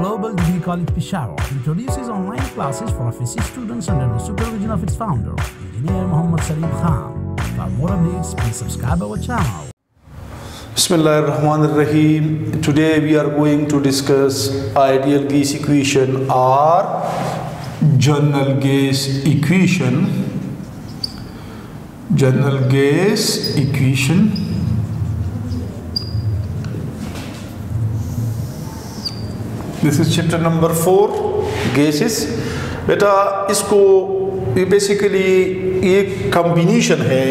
Global Degree College Peshawar introduces online classes for FSC students under the supervision of its founder, Engineer Muhammad Salim Khan. For more updates, please subscribe our channel. Bismillahirrahmanirrahim. Today we are going to discuss ideal gas equation or general gas equation. General gas equation. This is chapter number 4, gases. बेटा इसको ये basically एक combination है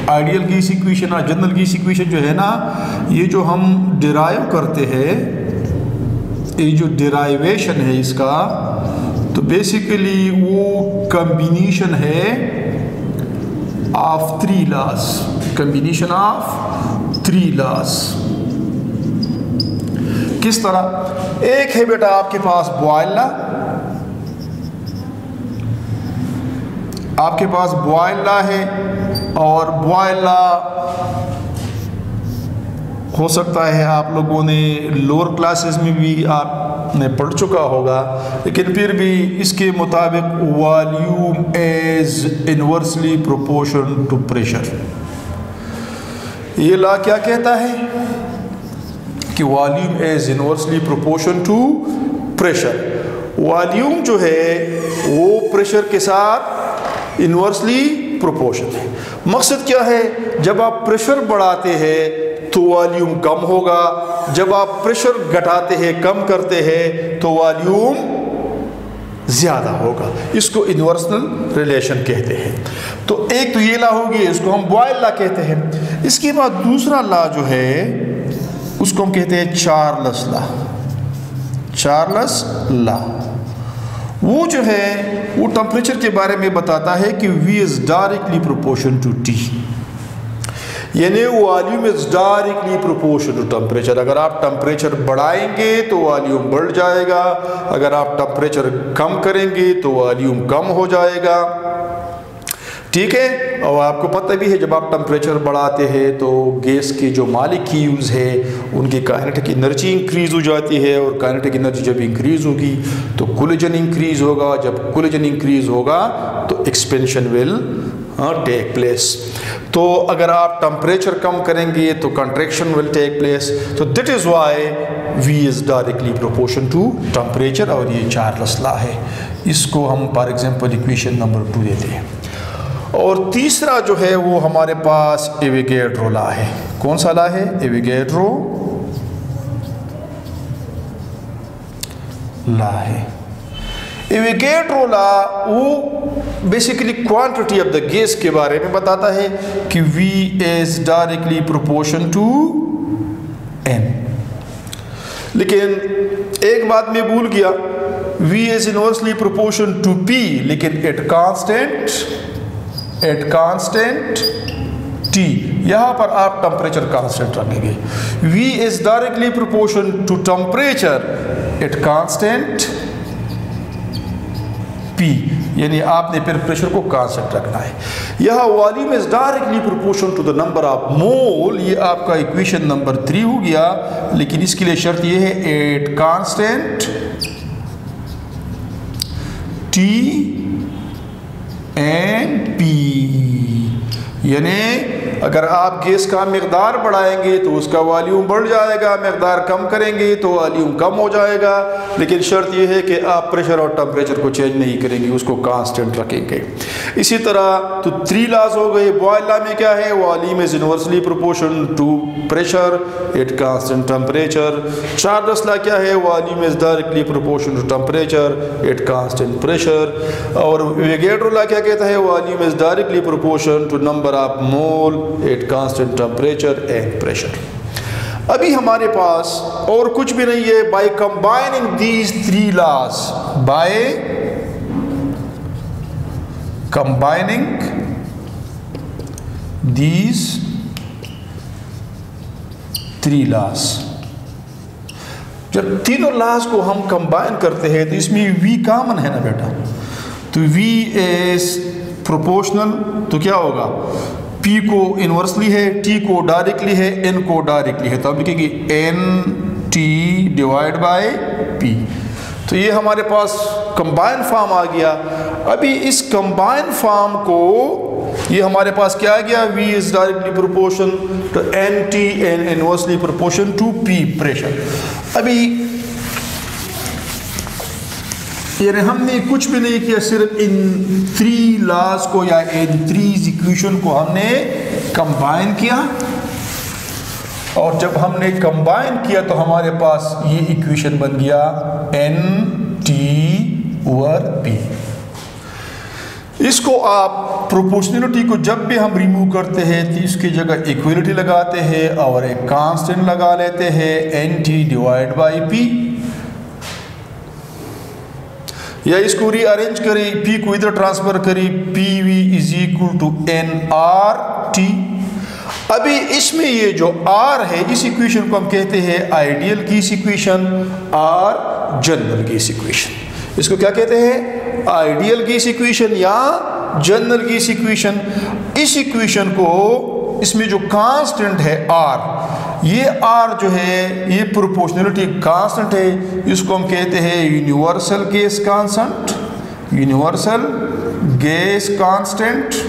ideal gas equation और general gas equation जो है ना, ये जो हम डिराइव करते हैं, ये जो डिराइवेशन है इसका, तो बेसिकली वो कम्बिनेशन है of 3 laws, combination of 3 laws. किस तरह? एक है बेटा आपके पास बॉयल लॉ, आपके पास बॉयल लॉ है, और बॉयल लॉ हो सकता है आप लोगों ने लोअर क्लासेस में भी आपने पढ़ चुका होगा, लेकिन फिर भी इसके मुताबिक volume is inversely proportion to pressure. ये लॉ क्या कहता है कि volume is inversely proportion to pressure. Volume जो है वो प्रेशर के साथ इनवर्सली प्रोपोर्शन है। मकसद क्या है? जब आप प्रेशर बढ़ाते हैं तो वॉल्यूम कम होगा, जब आप प्रेशर घटाते हैं, कम करते हैं, तो वॉल्यूम ज़्यादा होगा। इसको इन्वर्सल रिलेशन कहते हैं। तो एक तो ये लॉ होगी, इसको हम बॉयल लॉ कहते हैं। इसके बाद दूसरा लॉ जो है उसको हम कहते हैं चार्ल्स लॉ। चार्ल्स लॉ वो जो है वो टेम्परेचर के बारे में बताता है कि V is directly proportion to T, यानी volume is directly proportion to temperature. अगर आप टेम्परेचर बढ़ाएंगे तो वॉल्यूम बढ़ जाएगा, अगर आप टेम्परेचर कम करेंगे तो वॉल्यूम कम हो जाएगा। ठीक है। और आपको पता भी है जब आप टेम्परेचर बढ़ाते हैं तो गैस के जो मॉलिक्यूल्स है उनकी काइनेटिक एनर्जी इंक्रीज हो जाती है, और काइनेटिक एनर्जी जब इंक्रीज होगी तो कोलिजन इंक्रीज होगा, जब कोलिजन इंक्रीज होगा तो एक्सपेंशन विल टेक प्लेस। तो अगर आप टेम्परेचर कम करेंगे तो कंट्रैक्शन विल टेक प्लेस। तो that is why V is directly proportion to temperature, और ये चार्ल्स लॉ है। इसको हम फॉर एग्जांपल इक्वेशन नंबर 2 देते हैं। और तीसरा जो है वो हमारे पास एवोगैड्रो लॉ है। कौन सा लॉ है? एवोगैड्रो लॉ है। एवोगैड्रो लॉ वो basically quantity of the gas के बारे में बताता है कि V is directly proportion to N। लेकिन एक बात मैं भूल गया, V is inversely proportion to P, लेकिन एट कांस्टेंट T। यहां पर आप टेम्परेचर कांस्टेंट रखेंगे। V is directly proportion to temperature at constant P, यानी आपने फिर प्रेशर को कांस्टेंट रखना है। यह volume is directly proportion to the number of mole. ये आपका इक्वेशन नंबर 3 हो गया, लेकिन इसके लिए शर्त यह है eight constant T and P, यानी अगर आप गैस का मिकदार बढ़ाएंगे तो उसका वॉल्यूम बढ़ जाएगा, मिकदार कम करेंगे तो वॉल्यूम कम हो जाएगा, लेकिन शर्त यह है कि आप प्रेशर और टेम्परेचर को चेंज नहीं करेंगे, उसको कांस्टेंट रखेंगे। इसी तरह तो 3 लॉज हो गए। बॉयल लॉ में क्या है? Volume is inversely proportion to pressure at constant temperature. Charles law क्या है? Volume is directly proportion to temperature at constant pressure. और एवोगैड्रो लॉ क्या कहता है? Volume is directly proportion to number of mole at constant temperature and pressure. अभी हमारे पास और कुछ भी नहीं है। By combining these 3 laws, by combining these 3 laws, जब तीनों लॉज को हम कंबाइन करते हैं तो इसमें V कॉमन है ना बेटा, तो V इज प्रोपोर्शनल, तो क्या होगा? P को इनवर्सली है, T को डायरेक्टली है, N को डायरेक्टली है, तो अब लिखेंगे NT डिवाइड बाय P। तो ये हमारे पास कंबाइन फॉर्म आ गया। अभी इस कंबाइन फॉर्म को ये हमारे पास क्या आ गया, V is directly proportion to NT and inversely proportion to P pressure. अभी यानी हमने कुछ भी नहीं किया, सिर्फ इन 3 लॉज को या इन 3 इक्वेशन को हमने कंबाइन किया, और जब हमने कंबाइन किया तो हमारे पास ये इक्वेशन बन गया NT ओवर P। इसको आप प्रोपोर्शनलिटी को जब भी हम रिमूव करते हैं तो इसकी जगह इक्वलिटी लगाते हैं और एक कांस्टेंट लगा लेते हैं NT डिवाइड बाई P, या इसको रीअरेंज करें, P को इधर ट्रांसफर करें, PV is equal to NRT। अभी इसमें ये जो R है, इस इक्वेशन को हम कहते हैं आइडियल गीस इक्वेशन और जनरल गीस इक्वेशन। इसको क्या कहते हैं, आइडियल गीस इक्वेशन या जनरल गीस इक्वेशन। इस इक्वेशन को, इसमें जो कांस्टेंट है R, ये R जो है ये प्रोपोर्शनलिटी कांस्टेंट है, इसको हम कहते हैं universal gas constant, universal gas constant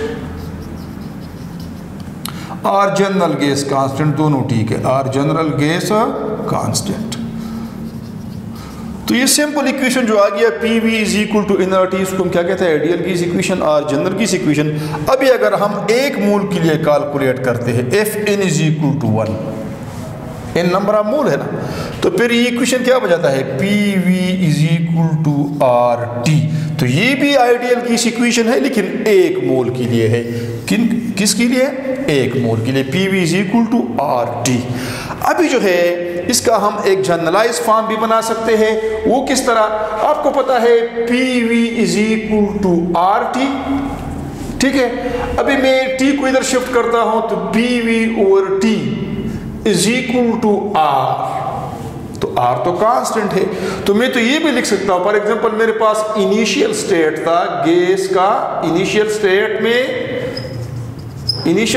और जनरल गैस कांस्टेंट, दोनों ठीक है, और जनरल गैस कांस्टेंट। तो ये सिंपल इक्वेशन जो आ गया PV is equal to NRT, इसको हम क्या कहते हैं, आइडियल गीस इक्वेशन और जनरल गीस इक्वेशन। अभी अगर हम एक मोल के लिए कैलकुलेट करते हैं, FN is equal to 1, n number of mole है ना, तो फिर ये इक्वेशन क्या बन है, PV is equal to RT। तो ये भी आइडियल गीस इक्वेशन है, लेकिन एक मोल के लिए है। किसके लिए, एक मोल के लिए, PV is equal to RT। अभी जो है इसका हम एक जनरलाइज फॉर्म भी बना सकते हैं। वो किस तरह, आपको पता है PV is equal to RT, ठीक है। अभी मैं T को इधर शिफ्ट करता हूं तो PV over T is equal to R, तो R तो कांस्टेंट है, तो मैं तो ये भी लिख सकता हूं, फॉर एग्जांपल मेरे पास इनिशियल स्टेट था गैस का, इनिशियल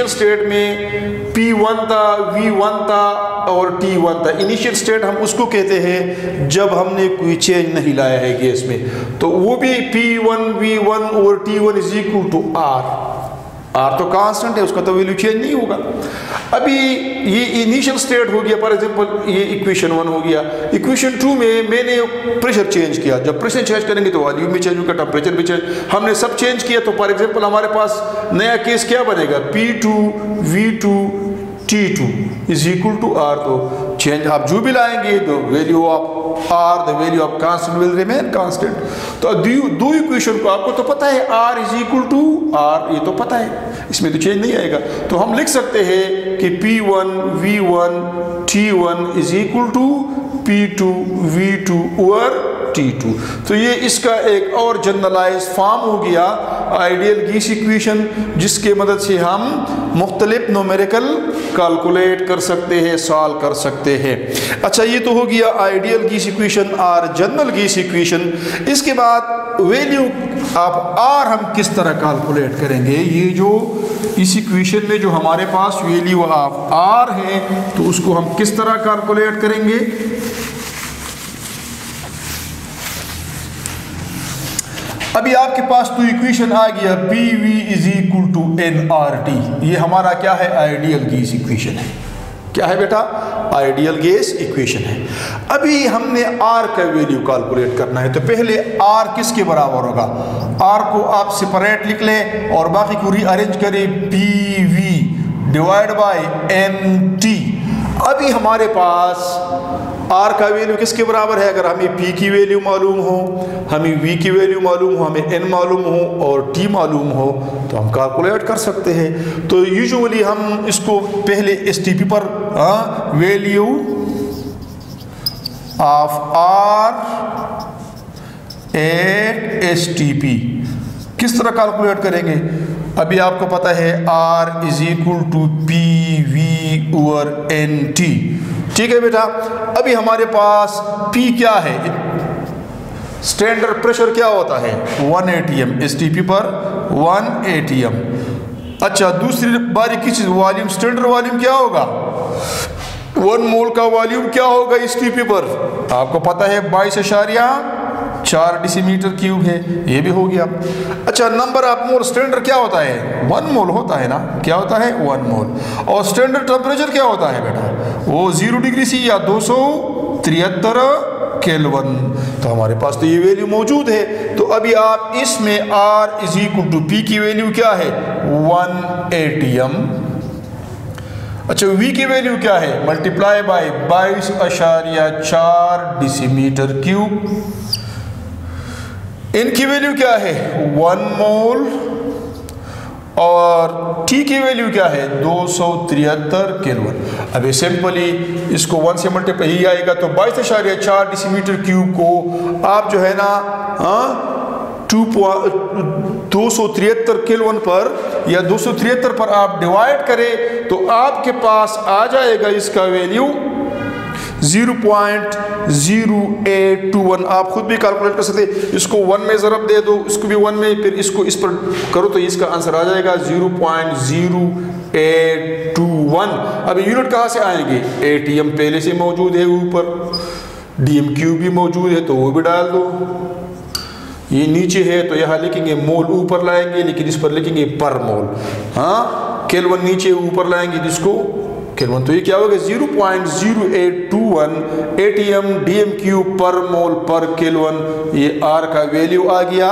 स्टेट में P1 था, V1 था और T1 था। इनिशियल स्टेट हम उसको कहते हैं जब हमने कोई चेंज नहीं लाया है गैस में, तो वो भी P1 V1 और T1 is equal to R तो कांस्टेंट है, उसका तो वैल्यू चेंज नहीं होगा। अभी ये इनिशियल स्टेट हो गया, फॉर एग्जांपल ये इक्वेशन 1 हो गया। इक्वेशन 2 में मैंने प्रेशर चेंज किया, जब प्रेशर चेंज करेंगे तो वॉल्यूम भी चेंज होगा, टेम्परेचर भी चेंज, हमने सब चेंज किया। तो फॉर एग्जांपल हमारे पास नया केस क्या बनेगा, P2 V2 T2 is equal to R। तो चेंज आप जो भी लाएंगे तो value of R, the value of constant will remain constant. तो दो इक्वेशन को आपको तो पता है R is equal to R, ये तो पता है, इसमें तो चेंज नहीं आएगा। तो हम लिख सकते हैं कि P1 V1 T1 is equal to P2 V2 over T2। तो ये इसका एक और जनरलाइज फॉर्म हो गया आइडियल गीस इक्वेशन, जिसके मदद से हम मुख्तलिफ न्यूमेरिकल कैलकुलेट कर सकते हैं, सॉल्व कर सकते हैं। अच्छा, ये तो हो गया आइडियल गीस इक्वेशन और जनरल गीस इक्वेशन। इसके बाद वैल्यू ऑफ R हम किस तरह कैलकुलेट करेंगे, ये जो इस इक्वेशन में जो हमारे पास वैल्यू ऑफ R है तो उसको हम किस तरह कैलकुलेट करेंगे। अभी आपके पास तो इक्वेशन आ गया PV is equal to NRT, ये हमारा क्या है, आइडियल गैस इक्वेशन है। क्या है बेटा, आइडियल गैस इक्वेशन है। अभी हमने R का वैल्यू कैलकुलेट करना है, तो पहले R किसके बराबर होगा, R को आप सेपरेट लिख लें और बाकी को रीअरेंज करें, PV डिवाइड बाय NT। अभी हमारे पास R का वैल्यू किसके बराबर है, अगर हमें P की वैल्यू मालूम हो, हमें V की वैल्यू मालूम हो, हमें N मालूम हो और T मालूम हो, तो हम कैलकुलेट कर सकते हैं। तो यूजुअली हम इसको पहले STP पर value of R at STP किस तरह कैलकुलेट करेंगे। अभी आपको पता है R is equal to PV over NT, ठीक है बेटा। अभी हमारे पास P क्या है, स्टैंडर्ड प्रेशर क्या होता है 1 atm, STP पर 1 atm। अच्छा, दूसरी बारीकी चीज, वॉल्यूम, स्टैंडर्ड वॉल्यूम क्या होगा, 1 मोल का वॉल्यूम क्या होगा STP पर, आपको पता है 22.5 4 डेसीमीटर क्यूब है, ये भी हो गया। अच्छा, नंबर ऑफ मोल स्टैंडर्ड क्या होता है? 1 मोल होता है ना, क्या होता है? 1 मोल। और स्टैंडर्ड टेम्परेचर क्या होता है बेटा? वो 0 डिग्री सी या 273 केल्विन। तो हमारे पास तो ये वैल्यू मौजूद है। तो अभी आप इसमें R = P की वैल्यू क्या है? 1 ATM। अच्छा, V की वैल्यू क्या है? Multiply by 22.4 decimetre cube. इनकी वैल्यू क्या है? 1 मोल। और T की वैल्यू क्या है? 273 केल्विन। अभी सिंपली इसको 1 से मल्टीप्लाई ही आएगा, तो 22.4 डेसीमीटर क्यूब को आप जो है ना 273 केल्विन पर या 273 पर आप डिवाइड करें तो आपके पास आ जाएगा इसका वैल्यू 0.0821। आप खुद भी कैलकुलेट कर सकते हैं। इसको 1 में ज़रब दे दो, इसको भी 1 में, फिर इसको इस पर करो तो इसका आंसर आ जाएगा 0.0821। अब यूनिट कहाँ से आएंगे? ATM पहले से मौजूद है ऊपर, DMQ भी मौजूद है तो वो भी डाल दो। ये नीचे है तो यहाँ लिखेंगे मोल, ऊपर लाएंगे लेकिन इस पर लिखेंगे पर मोल। हाँ, केल्विन नीचे ऊपर लाएंगे जिसको केल्विन, तो ये क्या होगा? 0.0821 ATM DMQ पर मोल पर केल्विन। ये R का वैल्यू आ गया।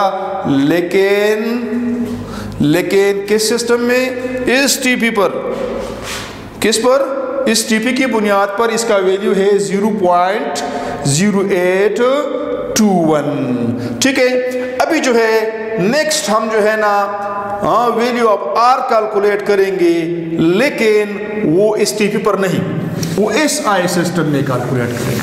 लेकिन किस सिस्टम में? इस TP पर। किस पर? इस TP की बुनियाद पर इसका वैल्यू है 0.0821। ठीक है। अभी जो है नेक्स्ट हम जो है ना वैल्यू ऑफ R कैलकुलेट करेंगे, लेकिन वो इस TP पर नहीं, वो SI सिस्टम में कैलकुलेट करेंगे।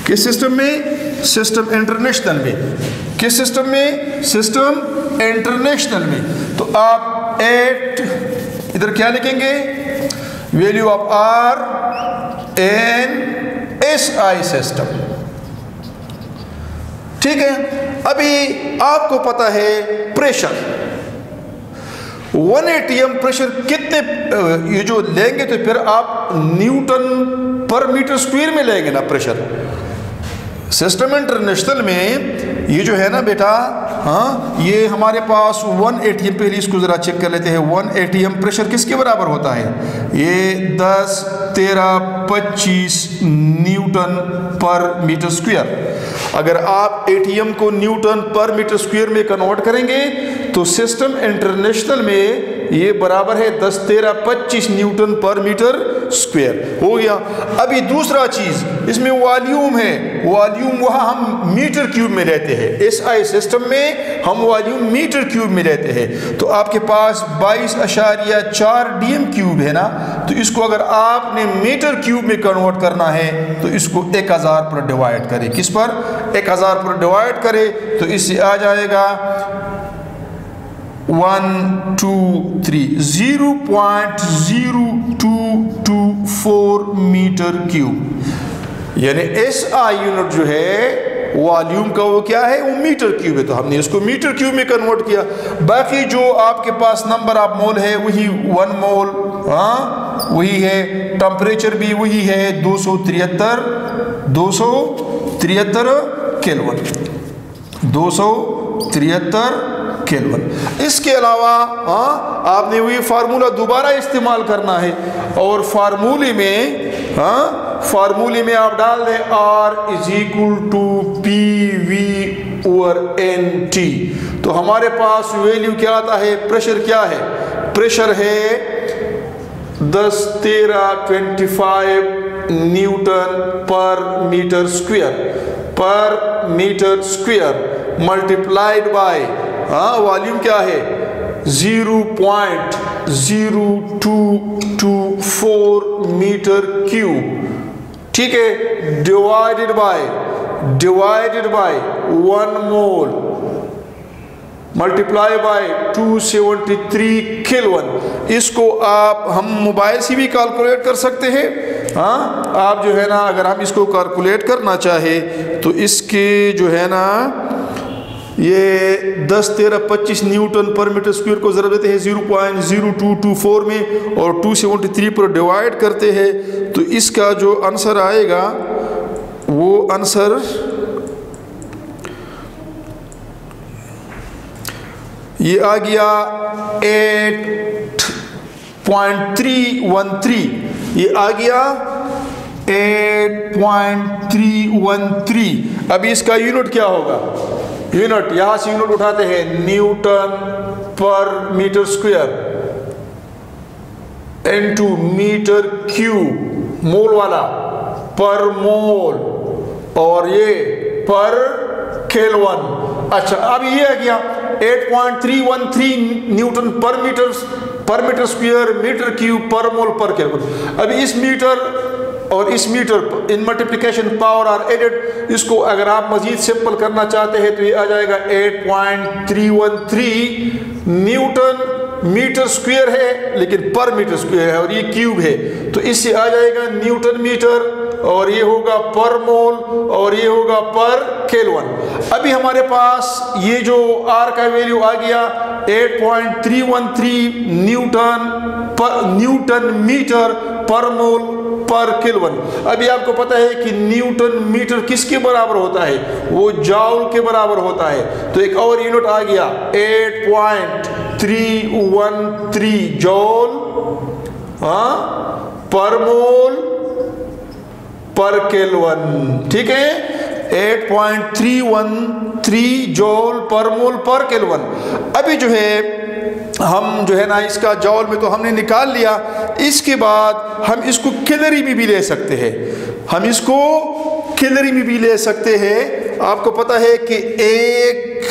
किस सिस्टम में? सिस्टम इंटरनेशनल में। किस सिस्टम में? सिस्टम इंटरनेशनल में। तो आप 8 इधर क्या लिखेंगे? Value of R in SI system. ठीक है। अभी आपको पता है प्रेशर 1 ATM प्रेशर कितने ये जो लेंगे तो फिर आप न्यूटन पर मीटर स्क्वायर में लेंगे ना प्रेशर। सिस्टम इंटरनेशनल में ये जो है ना बेटा, हाँ, ये हमारे पास 1 ATM, पहले इसको ज़रा चेक कर लेते हैं। 1 ATM प्रेशर किसके बराबर होता है? ये 10, 13, 25 न्यूटन पर मीटर स्क्वायर। अगर आप ATM को न्यूटन पर मीटर स्क्वायर में कन्वर्ट करेंगे तो सिस्टम इंटरनेशनल में ये बराबर है 10, 13, 25 न्यूटन पर मीटर स्क्वायर। हो गया। अभी दूसरा चीज़ इसमें वॉल्यूम है। वॉल्यूम वहाँ हम मीटर क्यूब में रहते हैं। SI सिस्टम में हम वॉल्यूम मीटर क्यूब में रहते हैं। तो आपके पास 22.4 DM क्यूब है ना, तो इसको अगर आपने मीटर क्यूब में कन्वर्ट करना है तो इसको 1000 पर डिवाइड करें। किस पर? 1000 पर डिवाइड करें तो इससे आ जाएगा 0.0224 मीटर क्यूब। यानी SI यूनिट जो है वॉल्यूम का वो क्या है? वो मीटर क्यूब है। तो हमने इसको मीटर क्यूब में कन्वर्ट किया। बाकी जो आपके पास नंबर ऑफ मोल है वही 1 मोल, हाँ, वही है। टेम्परेचर भी वही है 273 केल्विन। 273 केल्विन। इसके अलावा आपने वही फार्मूला दोबारा इस्तेमाल करना है और फार्मूले में आप डाल दें R = PV/NT। तो हमारे पास वैल्यू क्या आता है? प्रेशर क्या है? प्रेशर है 10, 13, 25 newton per metre square multiplied by volume क्या है? 0.0224 मीटर क्यूब। ठीक है। Divided by 1 mole multiply by 273 kelvin. इसको हम मोबाइल से भी कैलकुलेट कर सकते हैं। हाँ, आप जो है ना अगर हम इसको कैलकुलेट करना चाहे तो इसके जो है ना ये 10, 13, 25 न्यूटन पर मीटर स्क्वायर को ज़रा देते हैं 0.0224 में और 273 पर डिवाइड करते हैं तो इसका जो आंसर आएगा वो आंसर ये आ गया 8.313, ये आ गया 8.313। अभी इसका यूनिट क्या होगा? यूनिट यहां से यूनिट उठाते हैं, newton per metre square into metre cube, mole वाला पर मोल, और ये पर केल्विन। अच्छा, अब ये आ गया 8.313 Newton per metre square, metre cube, पर मोल, पर केल्विन। अभी इस मीटर और इस metre in multiplication power are added. इसको अगर आप मजीद सिंपल करना चाहते हैं तो ये आ जाएगा 8.313 न्यूटन मीटर स्क्वायर है, लेकिन पर मीटर स्क्वायर है और ये क्यूब है, तो इससे आ जाएगा न्यूटन मीटर, और ये होगा पर मोल, और ये होगा पर केल्विन। अभी हमारे पास ये जो आर का वैल्यू आ गया 8.313 न्यूटन मीटर पर मोल पर केल्विन। अभी आपको पता है कि न्यूटन मीटर किसके बराबर होता है? वो जॉल के बराबर होता है। तो एक और यूनिट आ गया 8.313 जॉल पर मोल पर केल्विन। ठीक है, 8.313 जॉल पर मोल पर केल्विन। अभी जो है हम जो है ना, इसका जॉल में तो हमने निकाल लिया, इसके बाद हम इसको कैलोरी में भी ले सकते हैं। हम इसको कैलोरी में भी ले सकते हैं। आपको पता है कि एक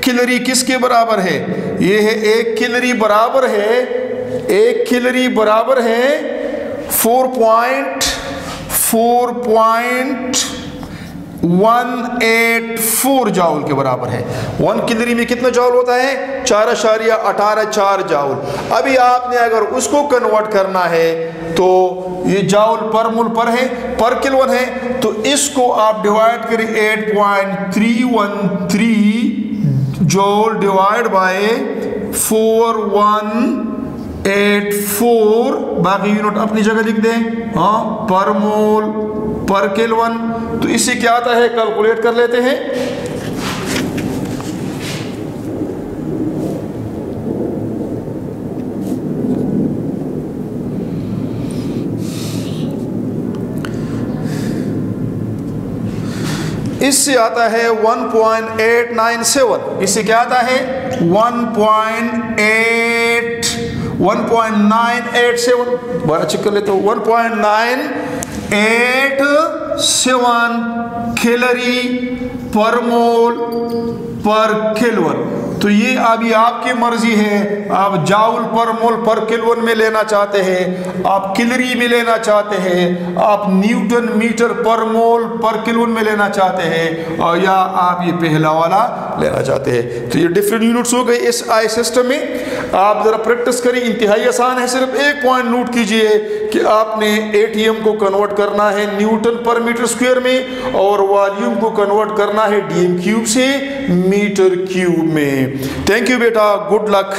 कैलोरी किसके बराबर है? ये है एक कैलोरी बराबर है 4.184 जाउल के बराबर है। 1 कैलोरी में कितना जाउल होता है? 4.184 जाउल। अभी आपने अगर उसको कन्वर्ट करना है तो ये जाउल पर मोल पर है, पर केल्विन है, तो इसको आप डिवाइड करें 8.313 जॉल डिवाइड बाय 4184, बाकी यूनिट अपनी जगह लिख दें, हाँ, पर मोल पर केल्विन। तो इससे क्या आता है, कैलकुलेट कर लेते हैं। इससे आता है 1.897। इससे क्या आता है? 1.987। बड़ा चेक कर लेते हो, 1.987 कैलोरी पर मोल पर केल्विन। तो ये अभी आपकी मर्जी है, आप जाउल पर मोल पर केल्विन में लेना चाहते हैं, आप कैलोरी में लेना चाहते हैं, आप न्यूटन मीटर पर मोल पर केल्विन में लेना चाहते हैं, और या आप ये पहला वाला लेना चाहते हैं। तो ये डिफरेंट यूनिट्स हो गए इस आई सिस्टम में। आप जरा प्रैक्टिस करें, इंतहाई आसान है। सिर्फ एक पॉइंट नोट कीजिए कि आपने एटीएम को कन्वर्ट करना है न्यूटन पर मीटर स्क्वायर में, और वॉल्यूम को कन्वर्ट करना है डीएम क्यूब से मीटर क्यूब में। थैंक यू बेटा, गुड लक।